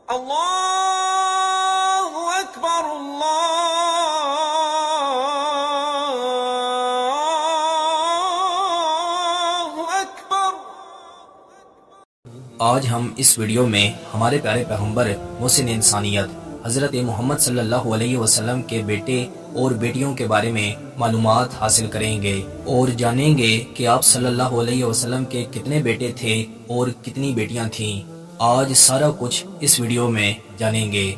اللہ اکبر اللہ اکبر۔ آج ہم اس ویڈیو میں ہمارے پیارے پیغمبر محسن انسانیت حضرت محمد صلی اللہ علیہ وسلم کے بیٹے اور بیٹیوں کے بارے میں معلومات حاصل کریں گے اور جانیں گے کہ آپ صلی اللہ علیہ وسلم کے کتنے بیٹے تھے اور کتنی بیٹیاں تھیں۔ آج سارا کچھ اس ویڈیو میں جانیں گے۔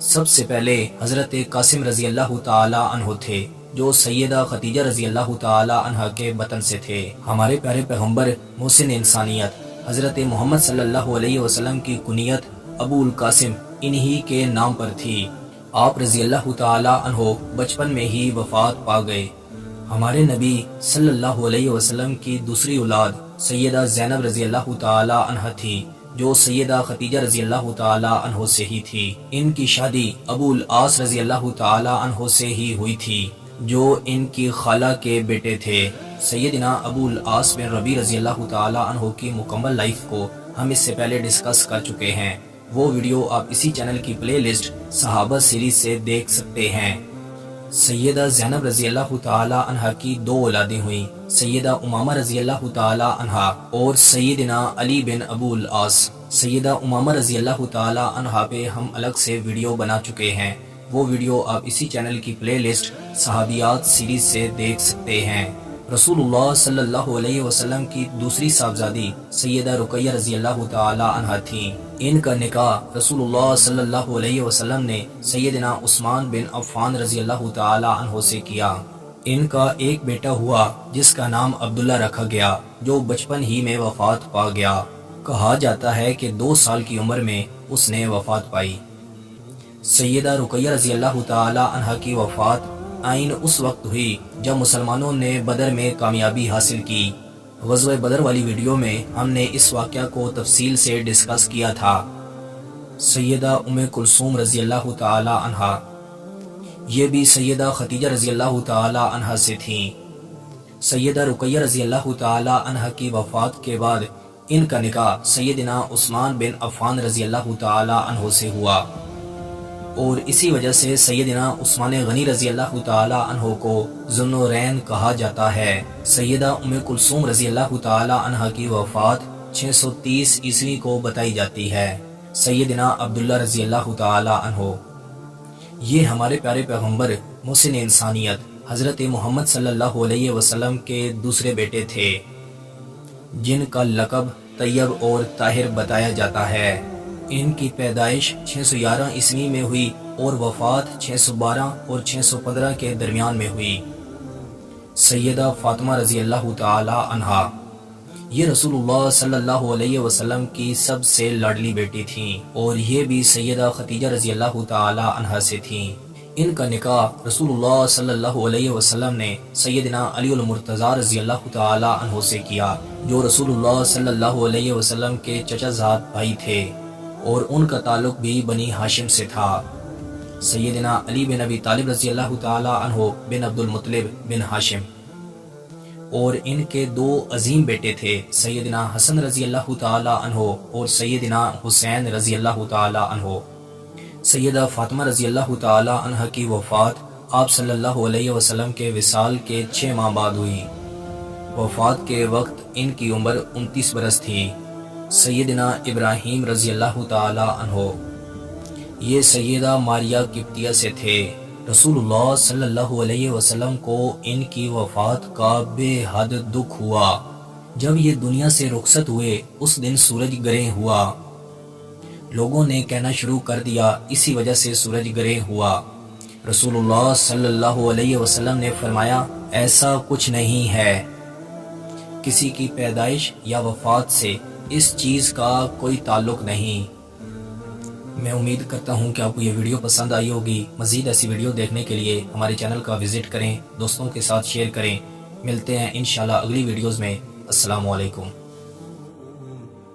سب سے پہلے حضرت قاسم رضی اللہ تعالی عنہ تھے، جو سیدہ خدیجہ رضی اللہ تعالی عنہ کے بطن سے تھے۔ ہمارے پیارے پیغمبر محسن انسانیت حضرت محمد صلی اللہ علیہ وسلم کی کنیت ابو القاسم انہی کے نام پر تھی۔ آپ رضی اللہ تعالی عنہ بچپن میں ہی وفات پا گئے۔ ہمارے نبی صلی اللہ علیہ وسلم کی دوسری اولاد سیدہ زینب رضی اللہ تعالی عنہ تھی، جو سیدہ خدیجہ رضی اللہ تعالی عنہ سے ہی تھی۔ ان کی شادی ابو العاص رضی اللہ تعالی عنہ سے ہی ہوئی تھی، جو ان کی خالہ کے بیٹے تھے۔ سیدنا ابو العاص بن ربیع رضی اللہ تعالی عنہ کی مکمل لائف کو ہم اس سے پہلے ڈسکس کر چکے ہیں۔ وہ ویڈیو آپ اسی چینل کی پلے لسٹ صحابہ سیریز سے دیکھ سکتے ہیں۔ سیدہ زینب رضی اللہ تعالی عنہ کی دو اولادیں ہوئیں، سیدہ امامہ رضی اللہ تعالی عنہ اور سیدنا علی بن ابو العاص۔ سیدہ امامہ رضی اللہ تعالی عنہ پہ ہم الگ سے ویڈیو بنا چکے ہیں، وہ ویڈیو آپ اسی چینل کی پلے لسٹ صحابیات سیریز سے دیکھ سکتے ہیں۔ رسول اللہ صلی اللہ علیہ وسلم کی دوسری صاحبزادی سیدہ رقیہ رضی اللہ تعالی عنہ تھیں۔ ان کا نکاح رسول اللہ صلی اللہ علیہ وسلم نے سیدنا عثمان بن عفان رضی اللہ تعالی عنہ سے کیا۔ ان کا ایک بیٹا ہوا جس کا نام عبداللہ رکھا گیا، جو بچپن ہی میں وفات پا گیا۔ کہا جاتا ہے کہ 2 سال کی عمر میں اس نے وفات پائی۔ سیدہ رقیہ رضی اللہ تعالی عنہ کی وفات عین اس وقت ہوئی جب مسلمانوں نے بدر میں کامیابی حاصل کی۔ غزوہ بدر والی ویڈیو میں ہم نے اس واقعہ کو تفصیل سے ڈسکس کیا تھا۔ سیدہ ام کلثوم رضی اللہ تعالی عنہ یہ بھی سیدہ خدیجہ رضی اللہ تعالی عنہ سے تھیں۔ سیدہ رقیہ رضی اللہ تعالی عنہ کی وفات کے بعد ان کا نکاح سیدنا عثمان بن عفان رضی اللہ تعالی عنہ سے ہوا، اور اسی وجہ سے سیدنا عثمان غنی رضی اللہ تعالی عنہ کو ذو النورین کہا جاتا ہے۔ سیدہ ام کلثوم رضی اللہ تعالی عنہ کی وفات 630 عیسوی کو بتائی جاتی ہے۔ سیدنا عبداللہ رضی اللہ تعالی عنہ یہ ہمارے پیارے پیغمبر محسن انسانیت حضرت محمد صلی اللہ علیہ وسلم کے دوسرے بیٹے تھے، جن کا لقب طیب اور طاہر بتایا جاتا ہے۔ ان کی پیدائش 611 عیسوی میں ہوئی اور وفات 612 اور 615 کے درمیان میں ہوئی۔ سیدہ فاطمہ رضی اللہ تعالی عنہ یہ رسول اللہ صلی اللہ علیہ وسلم کی سب سے لاڈلی بیٹی تھیں، اور یہ بھی سیدہ خدیجہ رضی اللہ تعالی عنہ سے تھیں۔ ان کا نکاح رسول اللہ صلی اللہ علیہ وسلم نے سیدنا علی المرتضیٰ رضی اللہ تعالی عنہ سے کیا، جو رسول اللہ صلی اللہ علیہ وسلم کے چچا زاد بھائی تھے، اور ان کا تعلق بھی بنی ہاشم سے تھا۔ سیدنا علی بن ابی طالب رضی اللہ تعالی عنہ بن عبد المطلب بن ہاشم، اور ان کے 2 عظیم بیٹے تھے، سیدنا حسن رضی اللہ تعالی عنہ اور سیدنا حسین رضی اللہ تعالی عنہ۔ سیدہ فاطمہ رضی اللہ تعالی عنہ کی وفات آپ صلی اللہ علیہ وسلم کے وصال کے 6 ماہ بعد ہوئی۔ وفات کے وقت ان کی عمر 29 برس تھی۔ سیدنا ابراہیم رضی اللہ تعالی عنہ یہ سیدہ ماریہ قبطیہ سے تھے۔ رسول اللہ صلی اللہ علیہ وسلم کو ان کی وفات کا بے حد دکھ ہوا۔ جب یہ دنیا سے رخصت ہوئے اس دن سورج گرہ ہوا۔ لوگوں نے کہنا شروع کر دیا اسی وجہ سے سورج گرہ ہوا۔ رسول اللہ صلی اللہ علیہ وسلم نے فرمایا ایسا کچھ نہیں ہے، کسی کی پیدائش یا وفات سے اس چیز کا کوئی تعلق نہیں۔ میں امید کرتا ہوں کہ آپ کو یہ ویڈیو پسند آئی ہوگی۔ مزید ایسی ویڈیو دیکھنے کے لیے ہمارے چینل کا وزٹ کریں، دوستوں کے ساتھ شیئر کریں۔ ملتے ہیں انشاءاللہ اگلی ویڈیوز میں۔ السلام علیکم۔